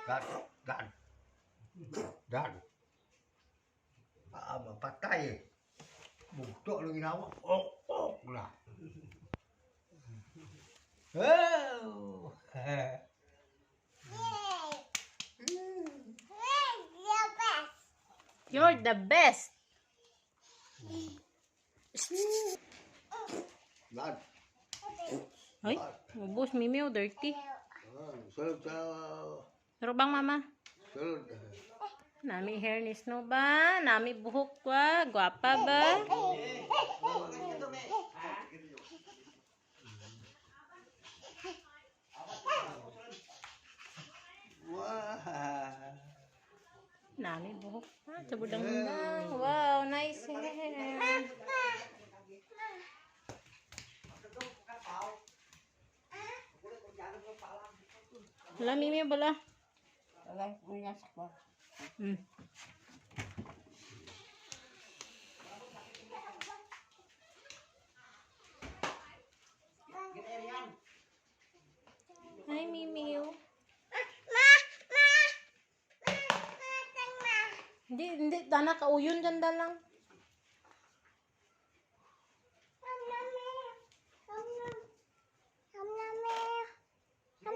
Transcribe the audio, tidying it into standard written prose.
Dan. Dan. Dan. Mapatay. Bukto lang ginawa. Ok lah. Oh. You're the best. Dan. Ay, ubos Mimi, dirty. Sulod sa... Pero bang mama? Sulod. Nami hairness no ba? Nami buhok ba? Gwapa ba? Wah. Nami buhok. Cabudang-budang. Wow, nice hair. Wala, Mimi, bala. Wala, punya sakwa. Hi, Mimi. Hindi, tanak kauyon dyan lang.